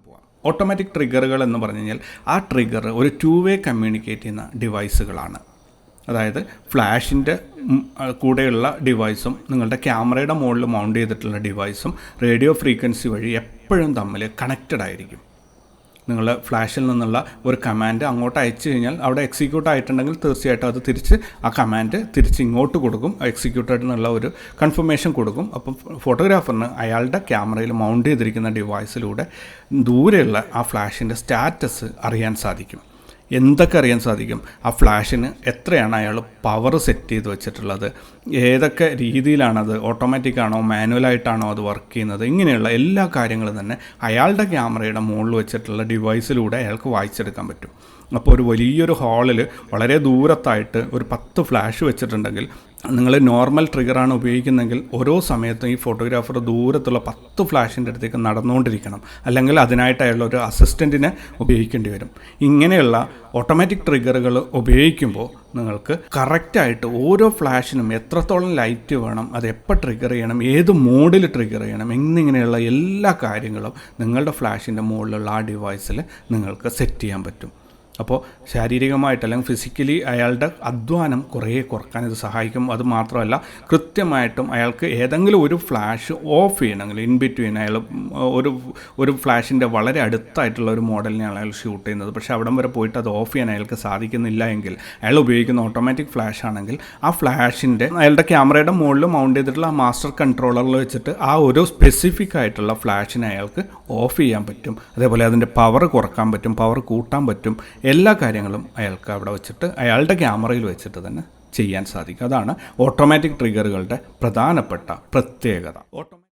പോകാം. ഓട്ടോമാറ്റിക് ട്രിഗറുകൾ എന്ന് പറഞ്ഞു കഴിഞ്ഞാൽ ആ ട്രിഗർ ഒരു 2-വേ കമ്മ്യൂണിക്കേറ്റ് ചെയ്യുന്ന ഡിവൈസുകളാണ്. അതായത് ഫ്ലാഷിൻ്റെ കൂടെയുള്ള ഡിവൈസും നിങ്ങളുടെ ക്യാമറയുടെ മുകളിൽ മൗണ്ട് ചെയ്തിട്ടുള്ള ഡിവൈസും റേഡിയോ ഫ്രീക്വൻസി വഴി എപ്പോഴും തമ്മിൽ കണക്റ്റഡ് ആയിരിക്കും. നിങ്ങൾ ഫ്ലാഷിൽ നിന്നുള്ള ഒരു കമാൻഡ് അങ്ങോട്ട് അയച്ചു കഴിഞ്ഞാൽ അവിടെ എക്സിക്യൂട്ട് ആയിട്ടുണ്ടെങ്കിൽ തീർച്ചയായിട്ടും അത് തിരിച്ച് ആ കമാൻഡ് തിരിച്ച് ഇങ്ങോട്ട് കൊടുക്കും, എക്സിക്യൂട്ടഡ് എന്നുള്ള ഒരു കൺഫർമേഷൻ കൊടുക്കും. അപ്പം ഫോട്ടോഗ്രാഫറിന് അയാളുടെ ക്യാമറയിൽ മൗണ്ട് ചെയ്തിരിക്കുന്ന ഡിവൈസിലൂടെ ദൂരെയുള്ള ആ ഫ്ലാഷിൻ്റെ സ്റ്റാറ്റസ് അറിയാൻ സാധിക്കും. എന്തൊക്കെ അറിയാൻ സാധിക്കും? ആ ഫ്ലാഷിന് എത്രയാണ് അയാൾ പവർ സെറ്റ് ചെയ്ത് വെച്ചിട്ടുള്ളത്, ഏതൊക്കെ രീതിയിലാണത്, ഓട്ടോമാറ്റിക്കാണോ മാനുവലായിട്ടാണോ അത് വർക്ക് ചെയ്യുന്നത്, ഇങ്ങനെയുള്ള എല്ലാ കാര്യങ്ങളും തന്നെ അയാളുടെ ക്യാമറയുടെ മുകളിൽ വെച്ചിട്ടുള്ള ഡിവൈസിലൂടെ അയാൾക്ക് വായിച്ചെടുക്കാൻ പറ്റും. അപ്പോൾ ഒരു വലിയൊരു ഹാളിൽ വളരെ ദൂരത്തായിട്ട് ഒരു 10 ഫ്ലാഷ് വെച്ചിട്ടുണ്ടെങ്കിൽ നിങ്ങൾ നോർമൽ ട്രിഗറാണ് ഉപയോഗിക്കുന്നതെങ്കിൽ ഓരോ സമയത്തും ഈ ഫോട്ടോഗ്രാഫർ ദൂരത്തുള്ള 10 ഫ്ലാഷിൻ്റെ അടുത്തേക്ക് നടന്നുകൊണ്ടിരിക്കണം, അല്ലെങ്കിൽ അതിനായിട്ട് അയാളുടെ ഒരു അസിസ്റ്റൻറ്റിനെ ഉപയോഗിക്കേണ്ടി വരും. ഇങ്ങനെയുള്ള ഓട്ടോമാറ്റിക് ട്രിഗറുകൾ ഉപയോഗിക്കുമ്പോൾ നിങ്ങൾക്ക് കറക്റ്റായിട്ട് ഓരോ ഫ്ലാഷിനും എത്രത്തോളം ലൈറ്റ് വേണം, അത് എപ്പോൾ ട്രിഗർ ചെയ്യണം, ഏത് മോഡിൽ ട്രിഗർ ചെയ്യണം എന്നിങ്ങനെയുള്ള എല്ലാ കാര്യങ്ങളും നിങ്ങളുടെ ഫ്ലാഷിൻ്റെ മുകളിലുള്ള ആ ഡിവൈസിൽ നിങ്ങൾക്ക് സെറ്റ് ചെയ്യാൻ പറ്റും. അപ്പോൾ ശാരീരികമായിട്ട് അല്ലെങ്കിൽ ഫിസിക്കലി അയാളുടെ അധ്വാനം കുറേ കുറക്കാൻ ഇത് സഹായിക്കും. അത് മാത്രമല്ല, കൃത്യമായിട്ടും അയാൾക്ക് ഏതെങ്കിലും ഒരു ഫ്ലാഷ് ഓഫ് ചെയ്യണമെങ്കിൽ ഇൻ ബിറ്റ്വീൻ അയാൾ ഒരു ഫ്ലാഷിൻ്റെ വളരെ അടുത്തായിട്ടുള്ള ഒരു മോഡലിനെയാണ് അയാൾ ഷൂട്ട് ചെയ്യുന്നത്, പക്ഷേ അവിടം വരെ പോയിട്ട് അത് ഓഫ് ചെയ്യാൻ അയാൾക്ക് സാധിക്കുന്നില്ല എങ്കിൽ അയാൾ ഉപയോഗിക്കുന്ന ഓട്ടോമാറ്റിക് ഫ്ലാഷ് ആണെങ്കിൽ ആ ഫ്ലാഷിൻ്റെ അയാളുടെ ക്യാമറയുടെ മുകളിൽ മൗണ്ട് ചെയ്തിട്ടുള്ള ആ മാസ്റ്റർ കൺട്രോളറിൽ വെച്ചിട്ട് ആ ഒരു സ്പെസിഫിക് ആയിട്ടുള്ള ഫ്ലാഷിനെ അയാൾക്ക് ഓഫ് ചെയ്യാൻ പറ്റും. അതേപോലെ അതിൻ്റെ പവർ കുറക്കാൻ പറ്റും, പവർ കൂട്ടാൻ പറ്റും. എല്ലാ കാര്യങ്ങളും അയാൾക്ക് അവിടെ വെച്ചിട്ട് അയാളുടെ ക്യാമറയിൽ വെച്ചിട്ട് തന്നെ ചെയ്യാൻ സാധിക്കും. അതാണ് ഓട്ടോമാറ്റിക് ട്രിഗറുകളുടെ പ്രധാനപ്പെട്ട പ്രത്യേകത.